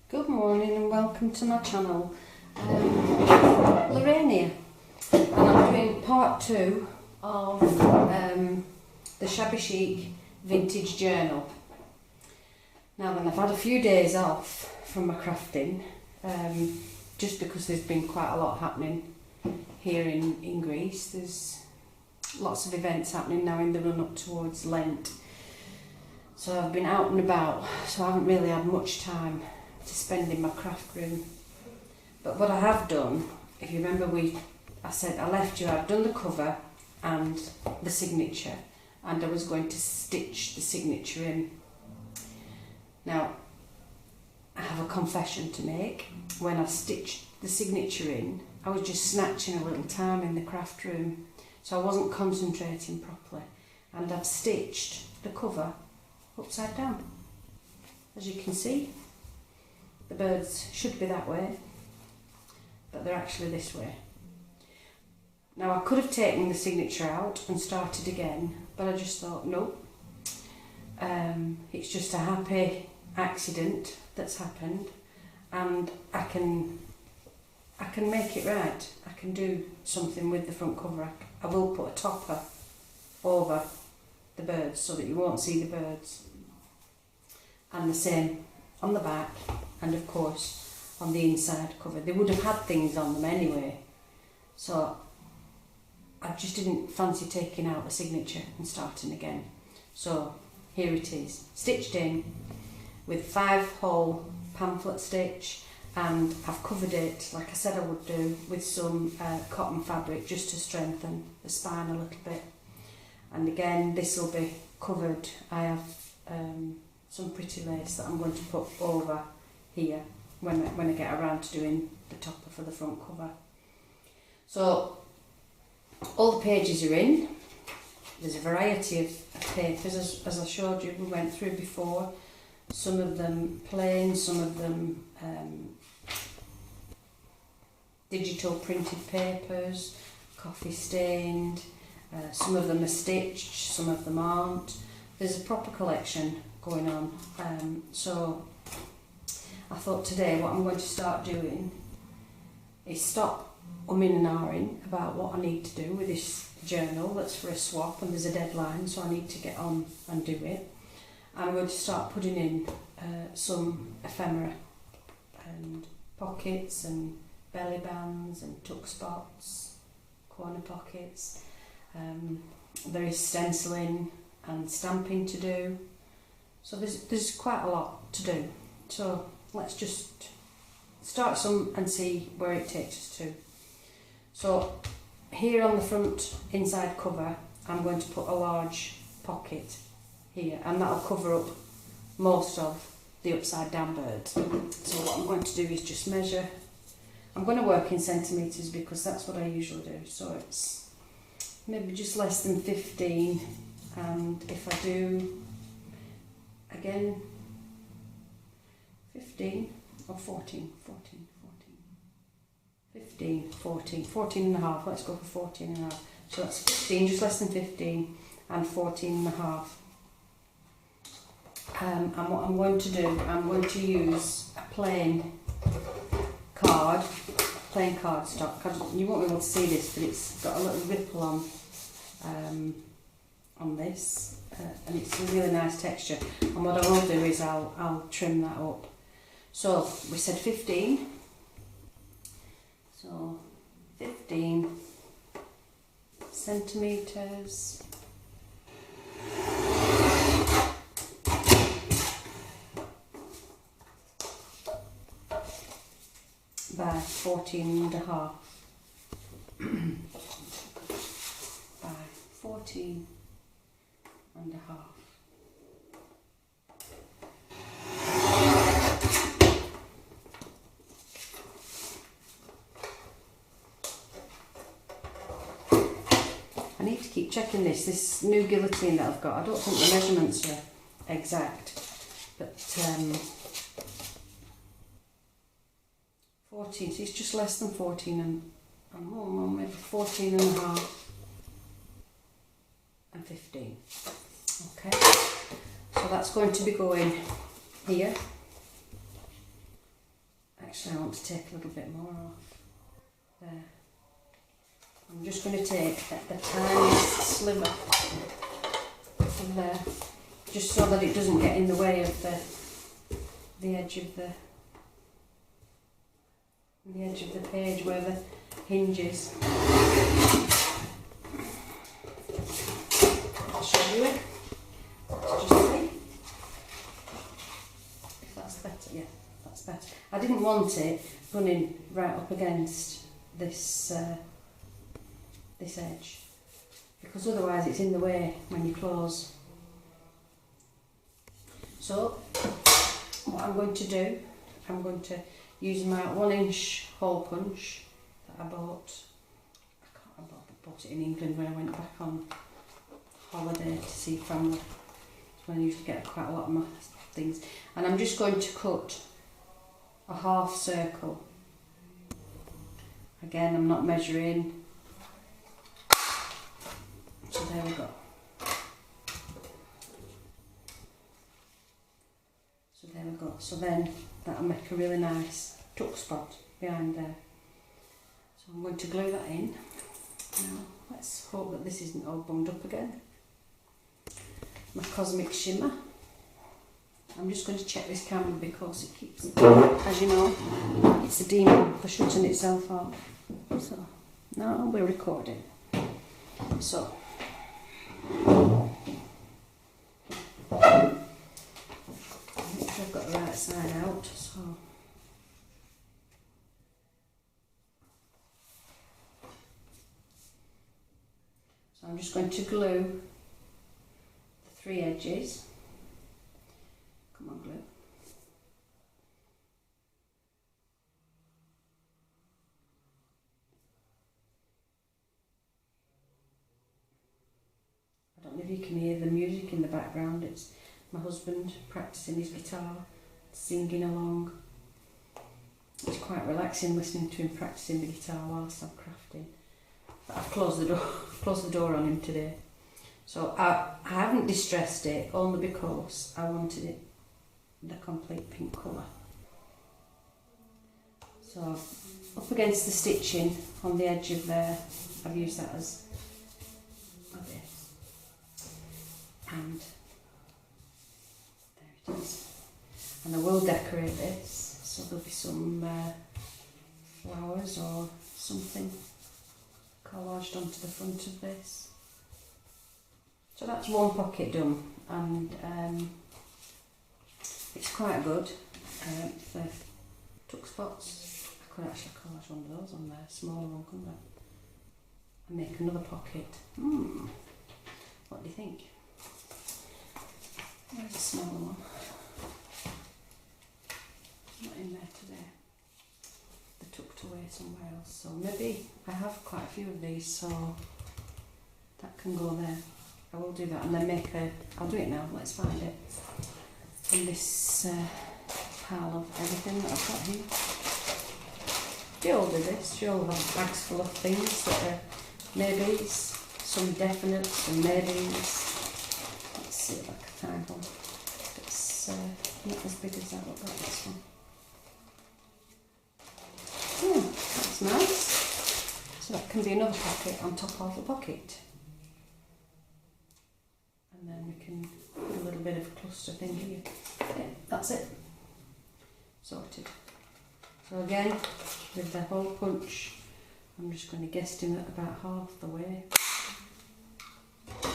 Good morning and welcome to my channel. Lorraine here, and I'm doing part 2 of the Shabby Chic Vintage Journal. Now then, I've had a few days off from my crafting, just because there's been quite a lot happening here in Greece. There's lots of events happening now in the run up towards Lent. So I've been out and about, so I haven't really had much time to spend in my craft room. But what I have done, if you remember, I said I left you, I've done the cover and the signature, and I was going to stitch the signature in. Now, I have a confession to make. When I stitched the signature in, I was just snatching a little time in the craft room, so I wasn't concentrating properly, and I've stitched the cover upside down. As you can see, the birds should be that way, but they're actually this way. Now, I could have taken the signature out and started again, but I just thought, no, it's just a happy accident that's happened, and I can make it right. I can do something with the front cover. I will put a topper over the birds so that you won't see the birds, and the same on the back, and of course on the inside cover. They would have had things on them anyway, so I just didn't fancy taking out the signature and starting again. So here it is, stitched in with 5-hole pamphlet stitch, and I've covered it like I said I would do with some cotton fabric just to strengthen the spine a little bit. And again, this will be covered. I have some pretty lace that I'm going to put over here when I get around to doing the topper for the front cover. So all the pages are in. There's a variety of papers, as I showed you, we went through before. Some of them plain, some of them digital printed papers, coffee stained, some of them are stitched, some of them aren't. There's a proper collection going on, so I thought today what I'm going to start doing is stop umming and ahhing about what I need to do with this journal that's for a swap, and there's a deadline, so I need to get on and do it. I'm going to start putting in some ephemera and pockets and belly bands and tuck spots, corner pockets. There is stenciling and stamping to do, so there's quite a lot to do. So let's just start some and see where it takes us to. So here on the front inside cover, I'm going to put a large pocket here, and that'll cover up most of the upside down birds. So what I'm going to do is just measure. I'm going to work in centimetres because that's what I usually do, so it's maybe just less than 15, and if I do again 15 or 14, 14 and a half, let's go for 14 and a half. So that's 15, just less than 15, and 14 and a half. And what I'm going to do, I'm going to use a plain cardstock. You won't be able to see this, but it's got a little ripple on this, and it's a really nice texture. And what I will do is I'll trim that up. So we said 15. So 15 centimetres by 14 and a half by 14 and a half. I need to keep checking this new guillotine that I've got. I don't think the measurements are exact, but 14, so it's just less than 14 and maybe 14 and a half and 15. Okay, so that's going to be going here Actually, I want to take a little bit more off. There. I'm just going to take the tiniest sliver from there, just so that it doesn't get in the way of the edge of the page where the hinge is. I'll show you it. Let's just see if that's better. Yeah, that's better. I didn't want it running right up against this this edge, because otherwise it's in the way when you close. So what I'm going to do, I'm going to use my 1-inch hole punch that I bought. I bought it in England when I went back on holiday to see family. That's when I usually get quite a lot of my things. And I'm just going to cut a half circle. Again, I'm not measuring. So there we go. So there we go. So then that'll make a really nice tuck spot behind there. So I'm going to glue that in. Now let's hope that this isn't all bunged up again. My Cosmic Shimmer. I'm just going to check this camera because it keeps, as you know, it's a demon for shutting itself off. So now we're recording. So make sure I've got the right side out. So I'm just going to glue the 3 edges. Come on, glue. I don't know if you can hear the music in the background. It's my husband practicing his guitar, singing along. It's quite relaxing listening to him practicing the guitar whilst I'm crafting. But I've closed the door on him today. So I haven't distressed it only because I wanted it the complete pink colour. So up against the stitching on the edge of there, I've used that as a base. And there it is. And I will decorate this, so there'll be some flowers or something collaged onto the front of this. So that's one pocket done, and it's quite good for tuck spots. I could actually collage one of those on there, smaller one, couldn't I? And make another pocket. What do you think? Where's a smaller one? Not in there today. They're tucked away somewhere else. So maybe I have quite a few of these, so that can go there. I will do that and then make a, I'll do it now, let's find it. In this pile of everything that I've got here. She all do this, she all have bags full of things that are maybes, some definites, some maybes. Let's see if I can find one. It's not as big as that, what about this one? Yeah, that's nice. So that can be another pocket on top of the pocket. And then we can put a little bit of a cluster thing here. Yeah, that's it. Sorted. So again, with the hole punch, I'm just going to guesstimate about half the way. I'll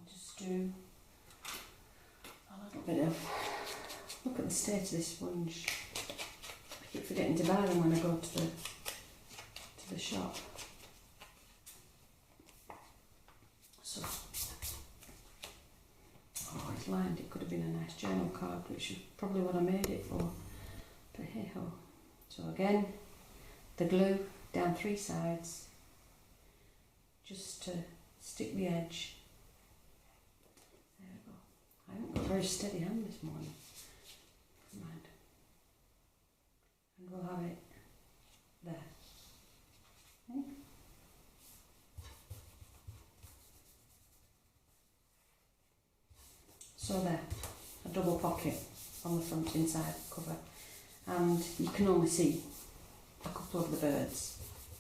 just do a little bit of, look at the state of this sponge. I keep forgetting to buy them when I go to the shop. So, oh, it's lined. It could have been a nice journal card, which is probably what I made it for. But hey ho. So again, the glue down 3 sides, just to stick the edge. There we go. I haven't got a very steady hand this morning. Never mind. And we'll have it there. Okay. So there, a double pocket. on the front inside cover, and you can only see a couple of the birds,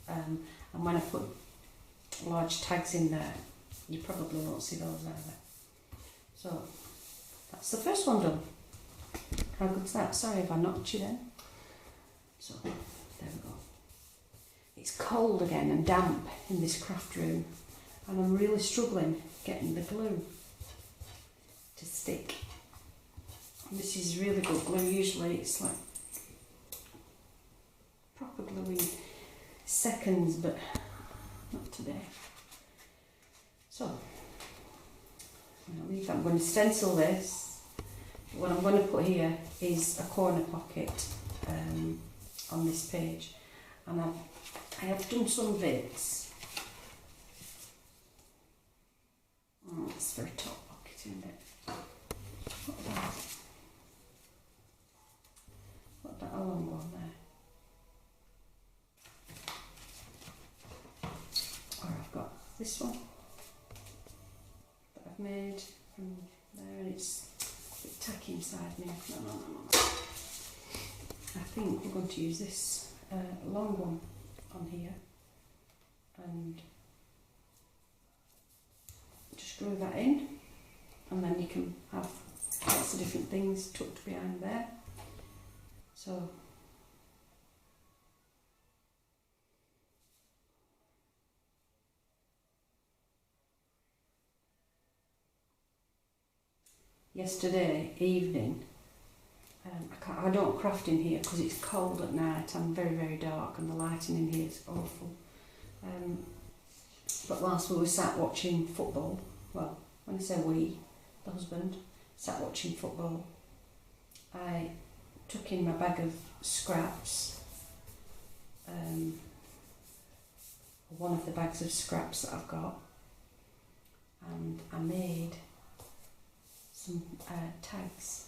and when I put large tags in there you probably won't see those either. So that's the first one done. How good's that? Sorry if I knocked you then. So there we go. It's cold again and damp in this craft room, and I'm really struggling getting the glue to stick. This is really good glue. Usually it's like proper glue in seconds, but not today. So I'll leave that. I'm going to stencil this. What I'm going to put here is a corner pocket on this page, and I have done some bits. It's for a top pocket, isn't it? Put that along one there. Or I've got this one that I've made from there, and it's a bit tacky inside me. No. I think we're going to use this long one on here and just glue that in, and then you can have lots of different things tucked behind there. So yesterday evening, I don't craft in here because it's cold at night and very, very dark, and the lighting in here is awful. But whilst we were sat watching football, well, when I say we, the husband, sat watching football, I took in my bag of scraps, one of the bags of scraps that I've got, and I made some tags.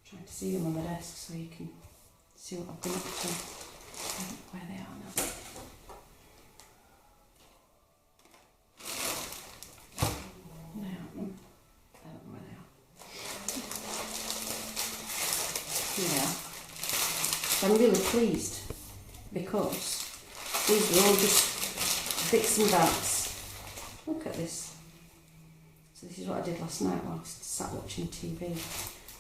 Trying to see them on the desk so you can see what I've been up to, where they are now. I don't know where they are. Here they are. So I'm really pleased because these are all just bits and bats. Look at this. So this is what I did last night whilst sat watching TV,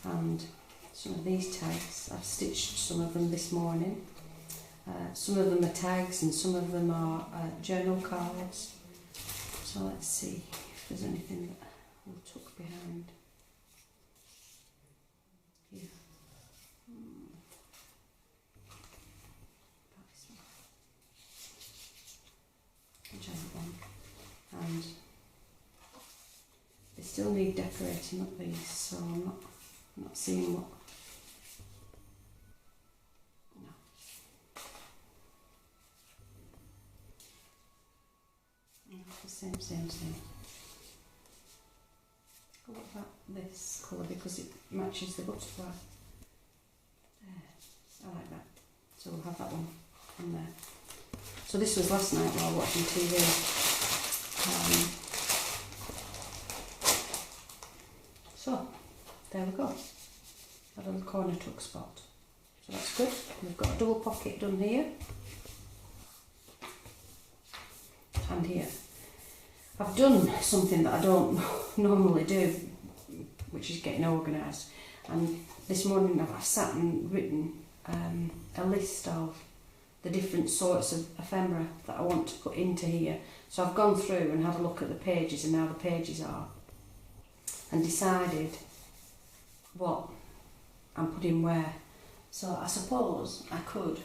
and some of these tags, I've stitched some of them this morning. Some of them are tags and some of them are journal cards. So let's see if there's anything that we'll tuck behind here. That's a giant one. And they still need decorating up these, so I'm not seeing what. Same. What about this colour, because it matches the butterfly? There, I like that. So we'll have that one on there. So this was last night while watching TV. So there we go. A little corner tuck spot. So that's good. We've got a double pocket done here and here. I've done something that I don't normally do, which is getting organised, and this morning I've sat and written a list of the different sorts of ephemera that I want to put into here. So I've gone through and had a look at the pages and how the pages are, and decided what I'm putting where. So I suppose I could,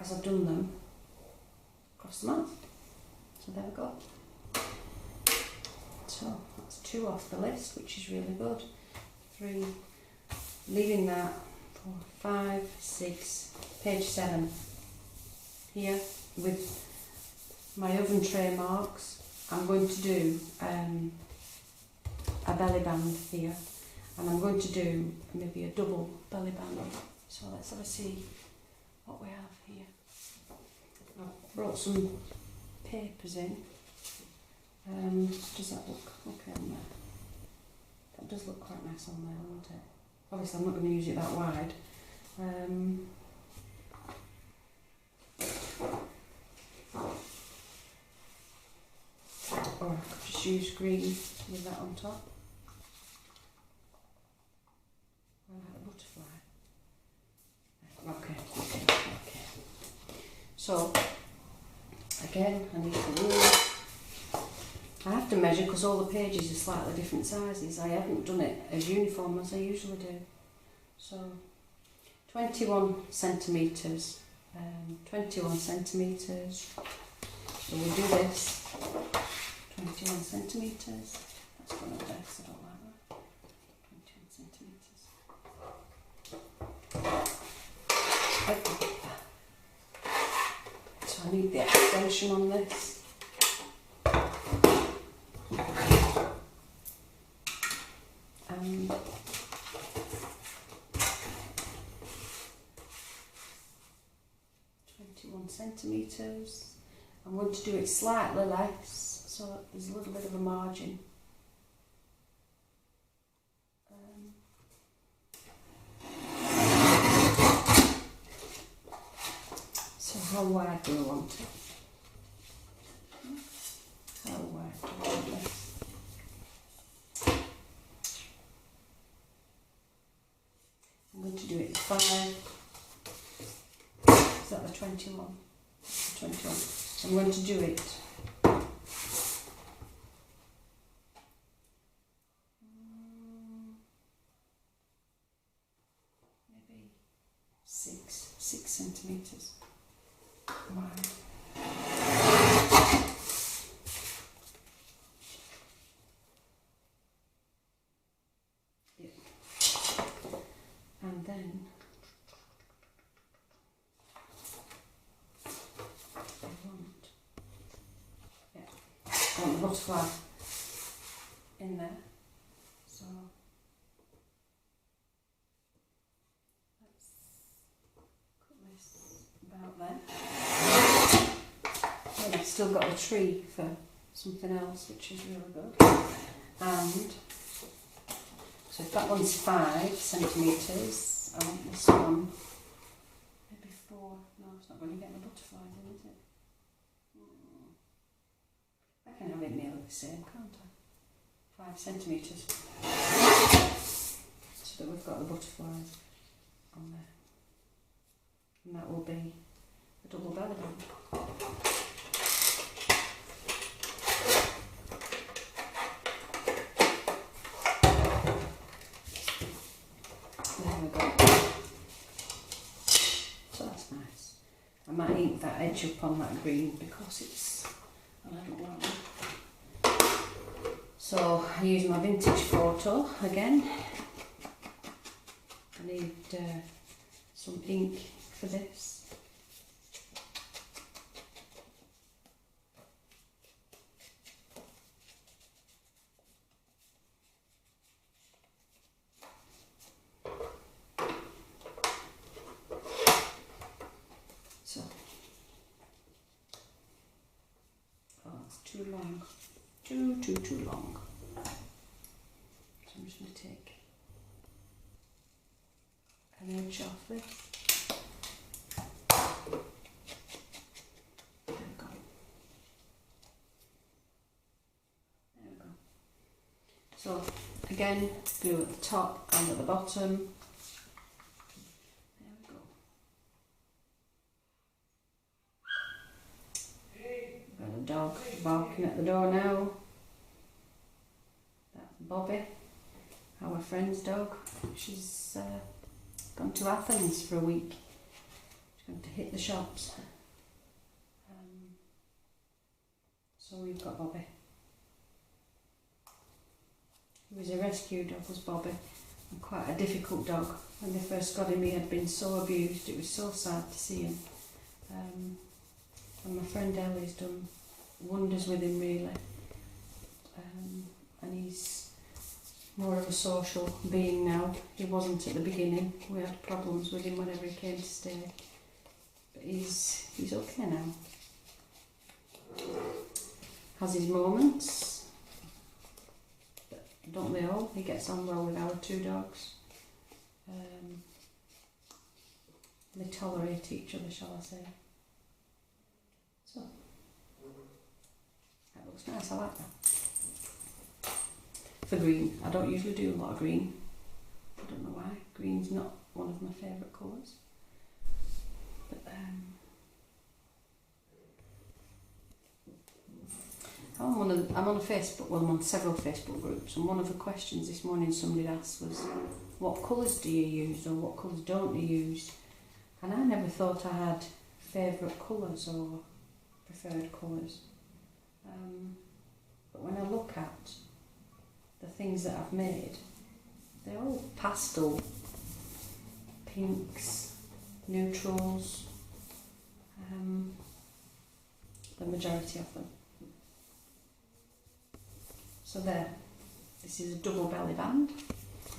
as I've done them, cross them out. So there we go. So that's 2 off the list, which is really good. 3, leaving that. 4, 5, 6, page 7 here with my oven tray marks. I'm going to do a belly band here, and I'm going to do maybe a double belly band. So let's have a see what we have here. I've brought some papers in. Does that look okay on there? nice on there, won't it? Obviously I'm not going to use it that wide. Or I could just use green with that on top. I like a butterfly. Okay. So, again, I need the rule. I have to measure because all the pages are slightly different sizes. I haven't done it as uniform as I usually do. So 21 centimetres. 21 centimetres. So we do this. 21 centimetres. That's one of this, I don't like that. 21 centimetres. So I need the extension on this. And 21 centimetres. I'm going to do it slightly less, so that there's a little bit of a margin. So how wide do I want it? How wide do I want this? I'm going to do it 5. Is that the 21? 21. I'm going to do it maybe 6 centimetres wide. Yeah. And then I want the butterfly in there, so let's cut this about there. And I've still got a tree for something else, which is really good. And so if that one's 5 centimetres, I want this one maybe 4. No, it's not going to get the butterflies in, is it? I can have it nearly the same, can't I? 5 centimetres. So that we've got the butterflies on there. And that will be a double belly band. There we go. So that's nice. I might ink that edge up on that green because it's a little one. So I use my vintage photo again. I need some ink for this. So, oh, it's too long. Too long. So I'm just going to take an edge off this. There we go. There we go. So again, glue at the top and at the bottom. There we go. Got a dog barking at the door now. That's Bobby, our friend's dog. She's gone to Athens for a week. She's going to hit the shops. So we've got Bobby. He was a rescue dog, was Bobby, and quite a difficult dog. When they first got him, he had been so abused. It was so sad to see him. And my friend Ellie's done wonders with him, really. And he's more of a social being now. He wasn't at the beginning. We had problems with him whenever he came to stay. But he's okay now. Has his moments, but don't they all? He gets on well with our two dogs. They tolerate each other, shall I say. So, that looks nice, I like that. For green, I don't usually do a lot of green. I don't know why. Green's not one of my favourite colours. But I'm on a Facebook, well I'm on several Facebook groups, and one of the questions this morning somebody asked was, what colours do you use, or what colours don't you use? And I never thought I had favourite colours or preferred colours. But when I look at the things that I've made, they're all pastel, pinks, neutrals, the majority of them. So there, this is a double belly band,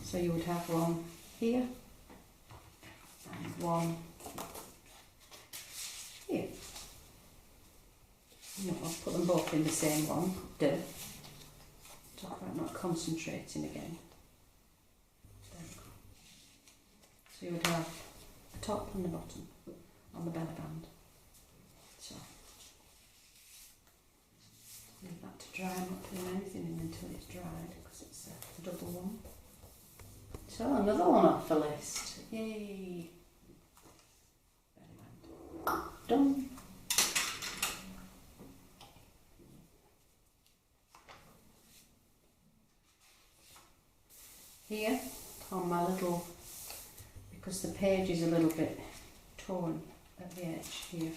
so you would have one here and one here. No, I'll put them both in the same one. Talk about not concentrating again. There we go. So you would have a top and a bottom on the belly band. So leave that to dry. I'm not putting anything in until it's dried because it's a double one. So another one off the list. Yay! Belly band. Done. Here on my little, because the page is a little bit torn at the edge here.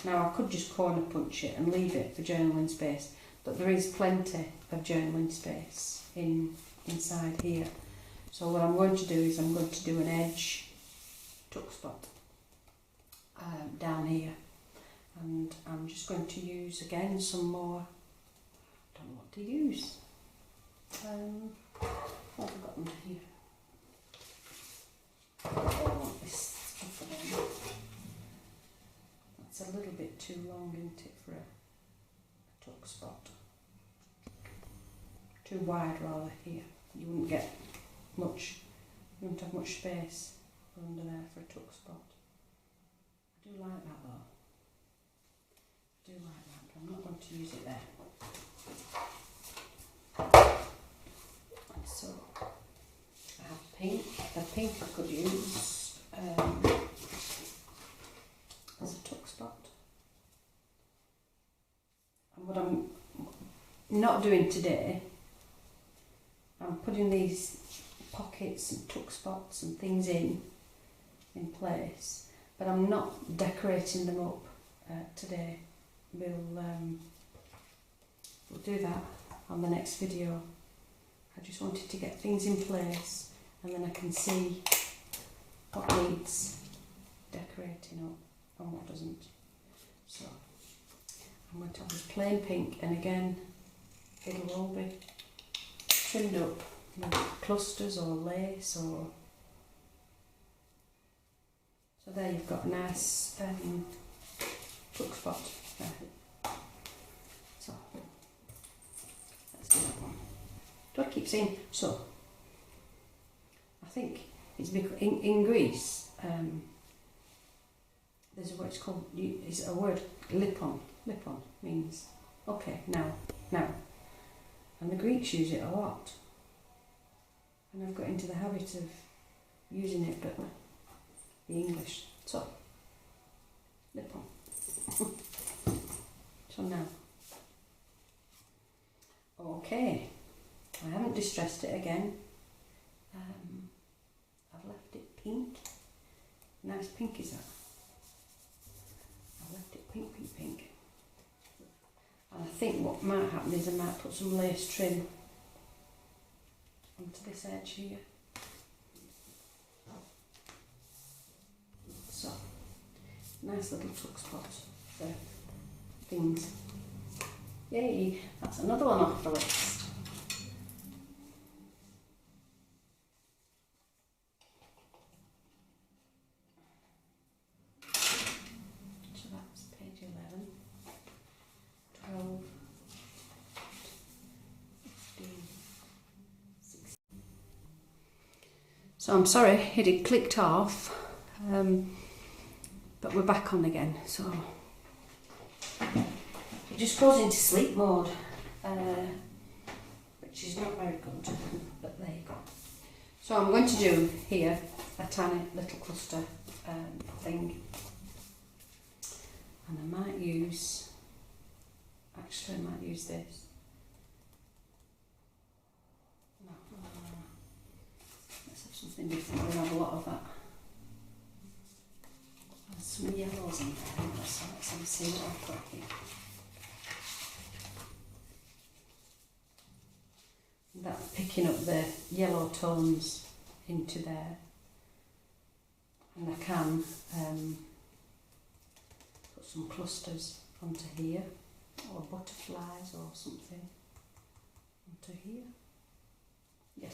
Now I could just corner punch it and leave it for journaling space, but there is plenty of journaling space inside here. So what I'm going to do is I'm going to do an edge tuck spot down here, and I'm just going to use again some more, I don't know what to use. I've forgotten here. I don't want this stuff again. That's a little bit too long, isn't it, for a tuck spot? Too wide rather here. You wouldn't get much, you wouldn't have much space under there for a tuck spot. I do like that though. I do like that, but I'm not going to use it there. So I have pink. The pink I could use as a tuck spot. And what I'm not doing today, I'm putting these pockets and tuck spots and things in place, but I'm not decorating them up today. We'll do that on the next video. I just wanted to get things in place, and then I can see what needs decorating up and what doesn't. So I'm going to have this plain pink, and again it'll all be trimmed up with clusters or lace or... So there you've got a nice tuck spot there. So let's do that one. Do I keep saying so? I think it's because in Greece there's a word, it's called, it's a word, lipon. Lipon means okay, now. And the Greeks use it a lot. And I've got into the habit of using it, but the English. So, lipon. So now. Okay. I haven't distressed it again. I've left it pink. Nice pink is that. I've left it pink. And I think what might happen is I might put some lace trim onto this edge here. So, nice little tuck spot for things. Yay, that's another one off the list. So I'm sorry, it had clicked off, but we're back on again. So it just goes into sleep mode, which is not very good, but there you go. So I'm going to do here a tiny little cluster thing, and I might use, actually I might use this. No, let's have something different. We'll have a lot of that. There's some yellows in there. Let's have a see what I've got here. That's picking up the yellow tones into there, and I can put some clusters onto here, or butterflies or something onto here. Yeah,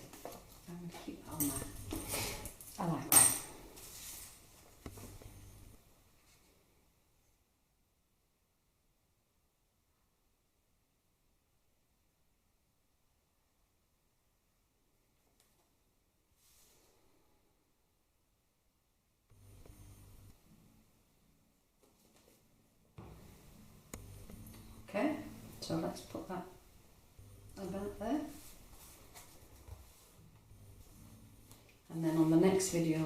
I'm going to keep that on there. I like that. Okay, so let's put that about there. And then on the next video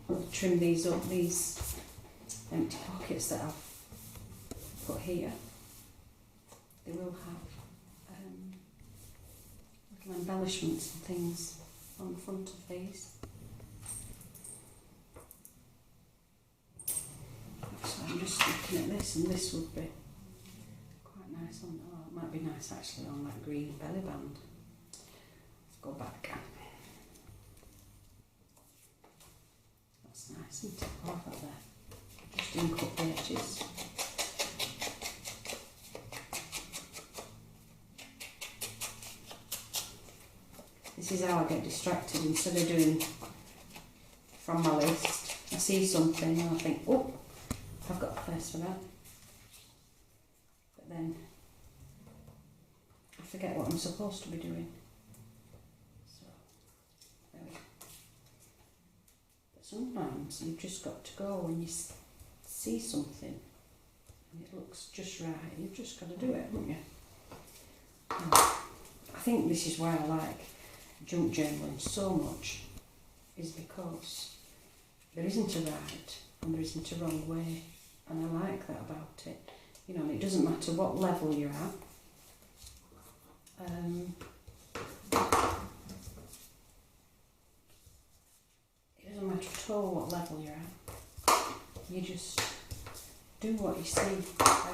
we'll trim these up, these empty pockets that I've put here. They will have little embellishments and things on the front of these. So I'm just looking at this, and this would be nice on, oh, it might be nice actually on that green belly band. Let's go back. That's nice, isn't it? I like that there. Just ink up the edges. This is how I get distracted. Instead of doing from my list, I see something and I think, oh, I've got a place for that. Then I forget what I'm supposed to be doing. So there we go. But sometimes you've just got to go when you see something and it looks just right. You've just got to do it, haven't you? I think this is why I like junk journaling so much, is because there isn't a right and there isn't a wrong way, and I like that about it. You know, it doesn't matter what level you're at. It doesn't matter at all what level you're at. You just do what you see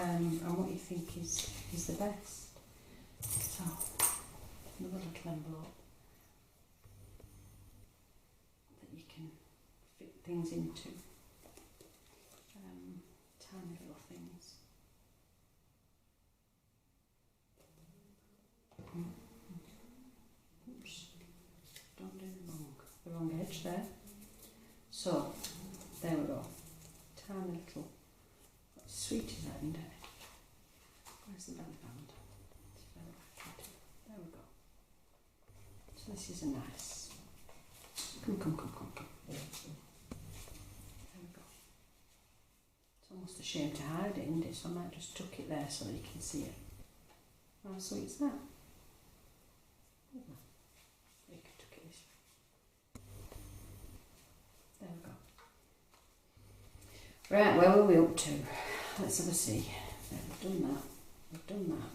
and what you think is the best. So, another little envelope that you can fit things into. Tiny little things. Oops, don't do the wrong edge there. So, there we go. Tiny little, what sweet is that in there? Where's the belly band? It's very light. There we go. So this is a nice, come. There we go. It's almost a shame to hide it, isn't it? So I might just tuck it there so that you can see it. How sweet is that? You can tuck it this way. There we go. Right, where were we up to? Let's have a see. There, we've done that.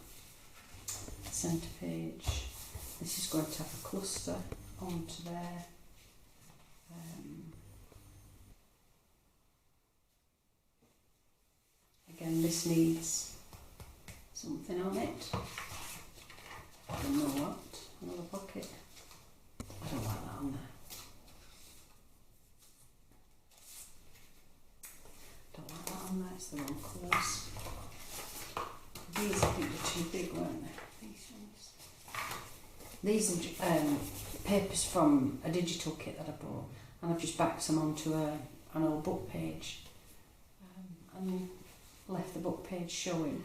Centre page. This is going to have a cluster onto there. Again, this needs something on it. I don't know what. Another pocket. I don't like that on there. Don't like that on there. It's the wrong colours. These I think are too big, weren't they? These are papers from a digital kit that I bought, and I've just backed them onto an old book page and left the book page showing.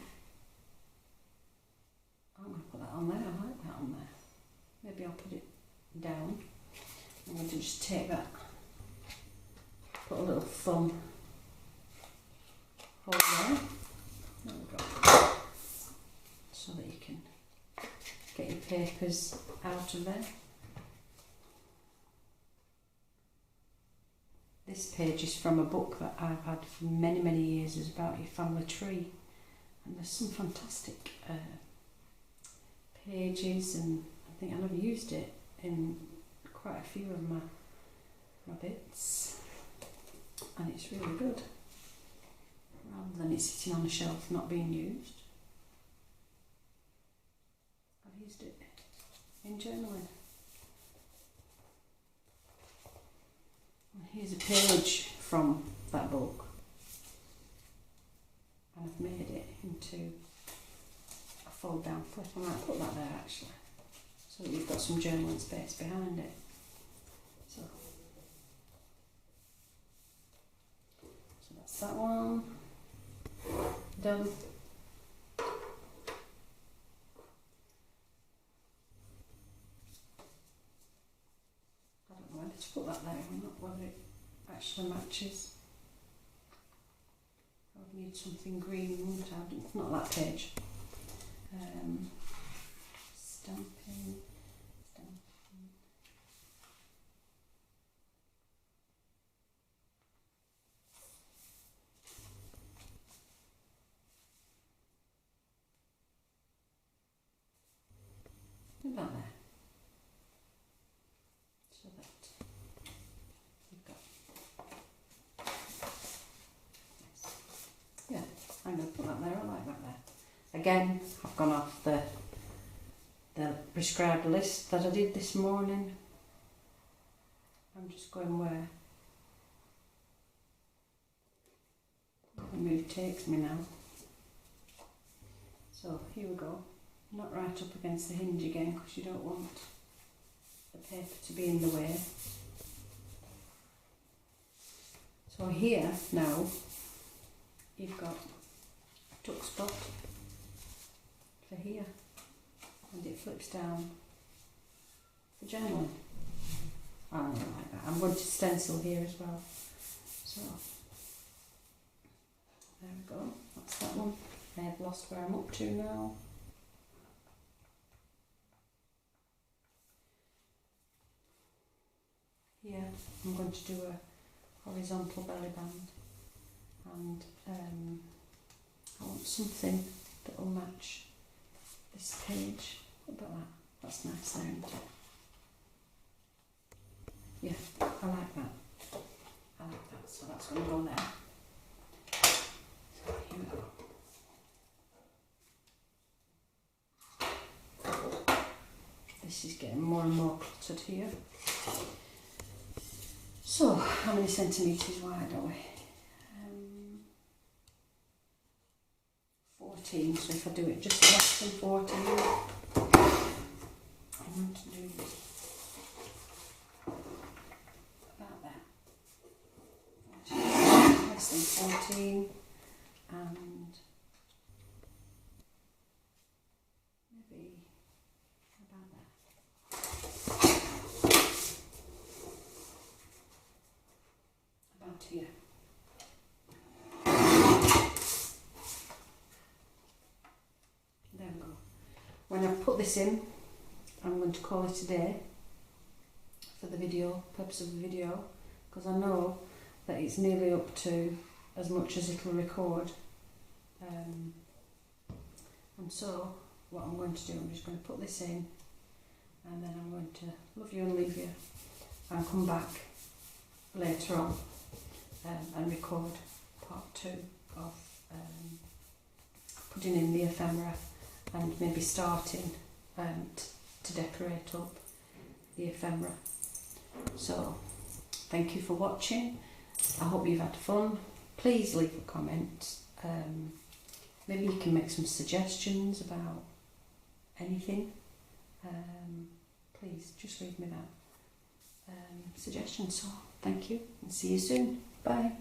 I'm going to put that on there. I like that on there. Maybe I'll put it down. I'm going to just take that put a little thumb hole there. There we go. So that you can get your papers out of there. This page is from a book that I've had for many, many years. It's about your family tree. And there's some fantastic pages, and I think I've used it in quite a few of my bits. And it's really good. Rather than it sitting on a shelf not being used, I've used it in journaling. And here's a page from that book, and I've made it into a fold down flip. I might put that there actually, so that you've got some journaling space behind it. So that's that one done. I don't know whether to put that there or not, whether it actually matches. I would need something green, wouldn't I? Not that page. Stamping. Put that there. So that you've got. Nice. Yeah, I'm going to put that there. I like that there. Again, I've gone off the prescribed list that I did this morning. I'm just going where the mood takes me now. So here we go. Not right up against the hinge again, because you don't want the paper to be in the way. So here now you've got a tuck spot for here, and it flips down for journaling. I don't like that. I'm going to stencil here as well. So there we go. That's that one. I have lost where I'm up to now. Here I'm going to do a horizontal belly band, and I want something that will match this page. What about that? That's nice there, isn't it? Yeah, I like that. I like that, so that's going to go there. So here we go. This is getting more and more cluttered here. So, how many centimetres wide are we? 14, so if I do it just less than 14, I'm going to do about that. Less than 14, and maybe about that. About here. There we go. When I've put this in, I'm going to call it a day for the video, purpose of the video, because I know that it's nearly up to as much as it'll record. And so what I'm going to do, I'm just going to put this in, and then I'm going to love you and leave you, and come back later on and record part 2 of putting in the ephemera, and maybe starting to decorate up the ephemera. So thank you for watching. I hope you've had fun. Please leave a comment. Maybe you can make some suggestions about anything. Please just leave me that suggestion. So thank you, and see you soon. Bye.